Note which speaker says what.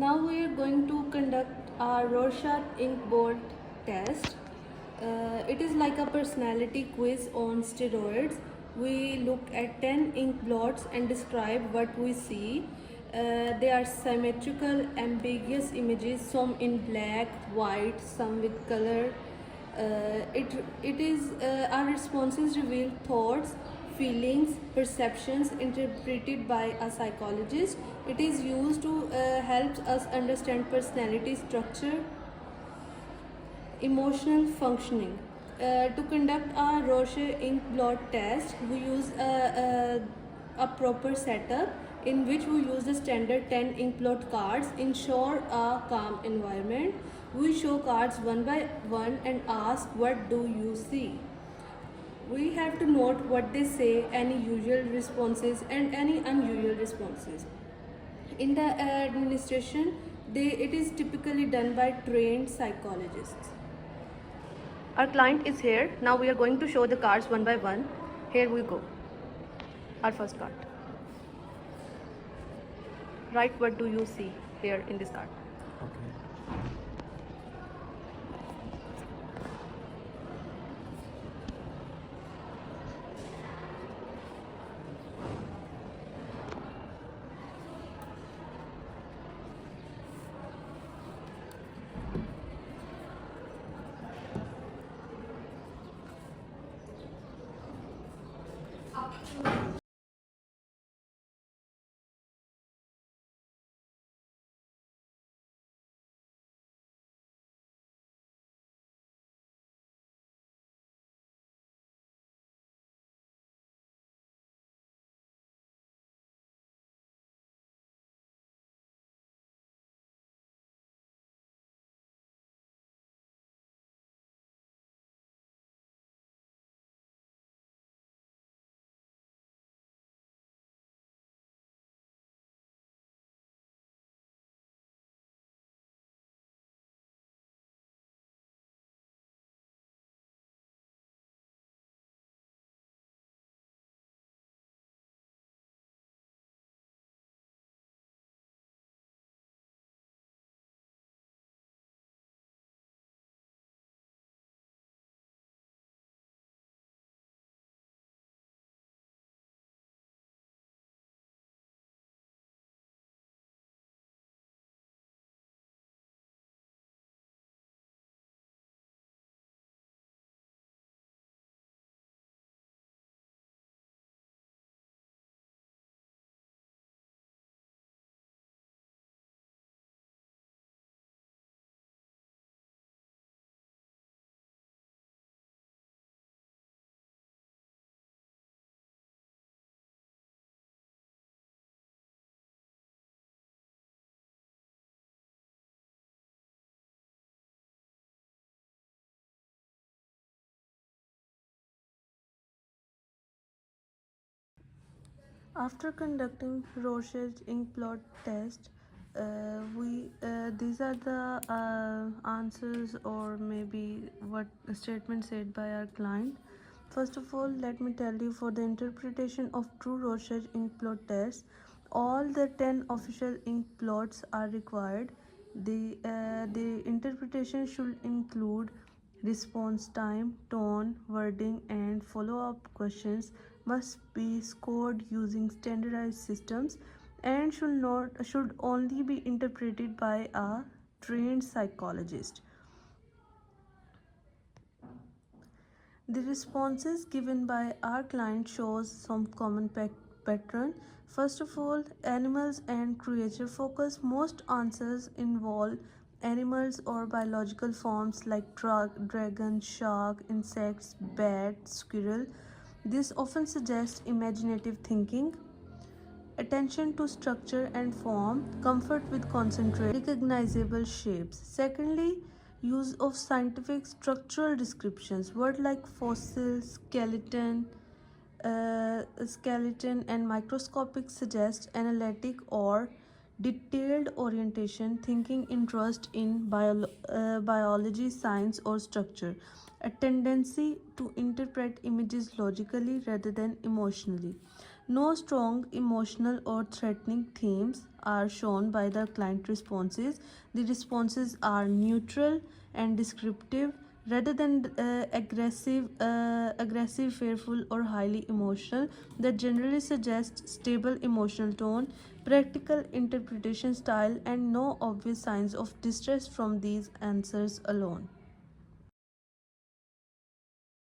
Speaker 1: Now we are going to conduct our Rorschach Inkblot test. It is like a personality quiz on steroids. We look at 10 ink blots and describe what we see. They are symmetrical, ambiguous images, some in black, white, some with color. Our responses reveal thoughts, feelings, perceptions interpreted by a psychologist. It is used to help us understand personality structure, emotional functioning. To conduct our Rorschach Inkblot test, we use a proper setup in which we use the standard 10 inkblot cards, ensure a calm environment. We show cards one by one and ask, what do you see? We have to note what they say, any usual responses and any unusual responses. In the administration, it is typically done by trained psychologists. Our client is here. Now we are going to show the cards one by one. Here we go. Our first card. Write what do you see here in this card.
Speaker 2: Okay.
Speaker 1: After conducting Rorschach Inkblot test, these are the answers or maybe what statement said by our client. First of all, let me tell you, for the interpretation of true Rorschach Inkblot test, all the 10 official ink plots are required. The interpretation should include response time, tone, wording, and follow-up questions must be scored using standardized systems and should only be interpreted by a trained psychologist. The responses given by our client shows some common pattern. First of all, animals and creature focus. Most answers involve animals or biological forms like dragon, shark, insects, bat, squirrel. This often suggests imaginative thinking, attention to structure and form, comfort with concentration, recognizable shapes. Secondly, use of scientific structural descriptions. Words like fossil, skeleton and microscopic suggest analytic or detailed orientation, thinking, interest in biology, science or structure, a tendency to interpret images logically rather than emotionally. No strong emotional or threatening themes are shown by the client responses. The responses are neutral and descriptive rather than aggressive, fearful, or highly emotional, that generally suggests stable emotional tone, practical interpretation style, and no obvious signs of distress from these answers alone.